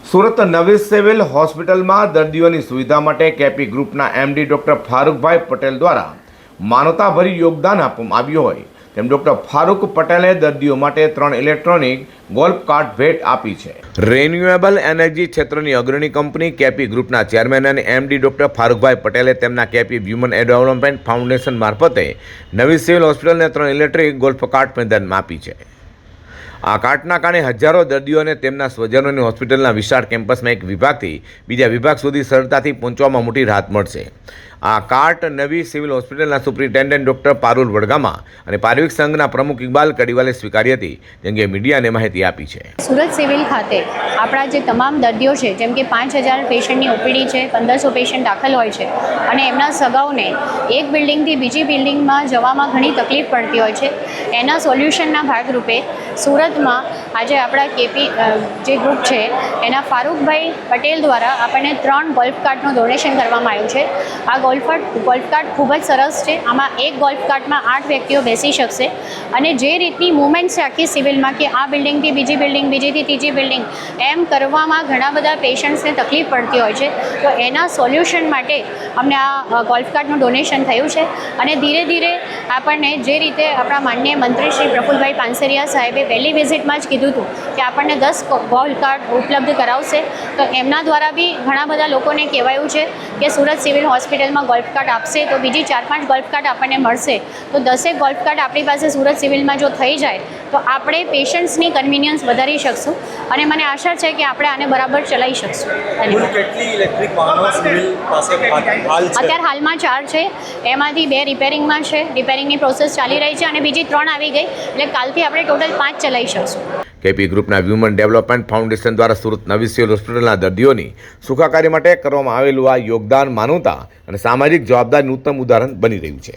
સુરત નવી સિવિલ હોસ્પિટલમાં દર્દીઓની સુવિધા માટે કેપી ગ્રુપના એમડી ડૉક્ટર ફારૂકભાઈ પટેલ દ્વારા માનવતાભર્યું યોગદાન આપવામાં આવ્યું હોય તેમ ડૉક્ટર ફારૂક પટેલે દર્દીઓ માટે 3 ઇલેક્ટ્રોનિક ગોલ્ફ કાર્ટ ભેટ આપી છે। રિન્યુએબલ એનર્જી ક્ષેત્રની અગ્રણી કંપની કેપી ગ્રુપના ચેરમેન અને એમડી ડૉક્ટર ફારૂકભાઈ પટેલે તેમના કેપી હ્યુમન ડેવલપમેન્ટ ફાઉન્ડેશન મારફતે નવી સિવિલ હોસ્પિટલને 3 ઇલેક્ટ્રિક ગોલ્ફ કાર્ટ મેદાનમાં આપી છે। આ કાર્ટના કારણે હજારો દર્દીઓ અને તેમના સ્વજનોની હોસ્પિટલના વિશાળ કેમ્પસમાં એક વિભાગથી બીજા વિભાગ સુધી સરળતાથી પહોંચવામાં મોટી રાહત મળશે। આ કાર્ટ નવી સિવિલ હોસ્પિટલના સુપ્રિન્ટેન્ડન્ટ ડૉક્ટર પારુલ વડગામા અને પારિવારિક સંઘના પ્રમુખ ઇકબાલ કડીવાલે સ્વીકારી હતી, જેમ કે મીડિયાને માહિતી આપી છે। સુરત સિવિલ ખાતે આપણા જે તમામ દર્દીઓ છે, જેમ કે 5000 પેશન્ટની ઓપીડી છે, 1500 પેશન્ટ દાખલ હોય છે અને એમના સગાઓને એક બિલ્ડિંગથી બીજી બિલ્ડિંગમાં જવામાં ઘણી તકલીફ પડતી હોય છે। એના સોલ્યુશનના ભાગરૂપે સુરતમાં આજે આપણા કેપી જે ગ્રુપ છે એના ફારૂકભાઈ પટેલ દ્વારા આપણને 3 ગોલ્ફ કાર્ટનું ડોનેશન કરવામાં આવ્યું છે। આ ગોલ્ફ કાર્ટ ખૂબ જ સરસ છે। આમાં એક ગોલ્ફ કાર્ટમાં 8 વ્યક્તિઓ બેસી શકશે અને જે રીતની મૂવમેન્ટ છે આખી સિવિલમાં કે આ બિલ્ડિંગથી બીજી બિલ્ડિંગ, બીજીથી ત્રીજી બિલ્ડિંગ એમ કરવામાં ઘણા બધા પેશન્ટ્સને તકલીફ પડતી હોય છે, તો એના સોલ્યુશન માટે અમને આ ગોલ્ફ કાર્ટનું ડોનેશન થયું છે। અને ધીરે ધીરે આપણને જે રીતે આપણા માનનીય મંત્રી શ્રી પ્રફુલભાઈ પાનસરિયા સાહેબે પહેલી વિઝિટમાં જ કીધું હતું કે આપણને 10 ગોલ્ફ કાર્ટ ઉપલબ્ધ કરાવશે, તો એમના દ્વારા બી ઘણા બધા લોકોને કહેવાયું છે કે સુરત સિવિલ હોસ્પિટલમાં ગોલ્ફ કાર્ટ આપશે તો બીજી 4-5 ગોલ્ફ કાર્ટ આપણને મળશે, તો 10 ગોલ્ફ કાર્ટ આપણી પાસે સુરત સિવિલમાં જો થઈ જાય તો આપણે પેશન્ટ્સની કન્વિનિયન્સ વધારી શકશું અને મને આશા છે કે આપણે આને બરાબર ચલાવી શકશું। કેટલી ઇલેક્ટ્રિક વાહનો સિવિલ પાસે અત્યારે હાલમાં 4 છે, એમાંથી 2 રિપેરિંગમાં છે, રિપેરિંગની પ્રોસેસ ચાલી રહી છે અને બીજી 3 આવી ગઈ, એટલે કાલથી આપણે ટોટલ 5 ચલાવી શકશું। કેપી ગ્રુપના હ્યુમન ડેવલપમેન્ટ ફાઉન્ડેશન દ્વારા સુરત નવી સિવિલ હોસ્પિટલના દર્દીઓની સુખાકારી માટે કરવામાં આવેલું આ યોગદાન માનવતા અને સામાજિક જવાબદારીનું ઉત્તમ ઉદાહરણ બની રહ્યું છે।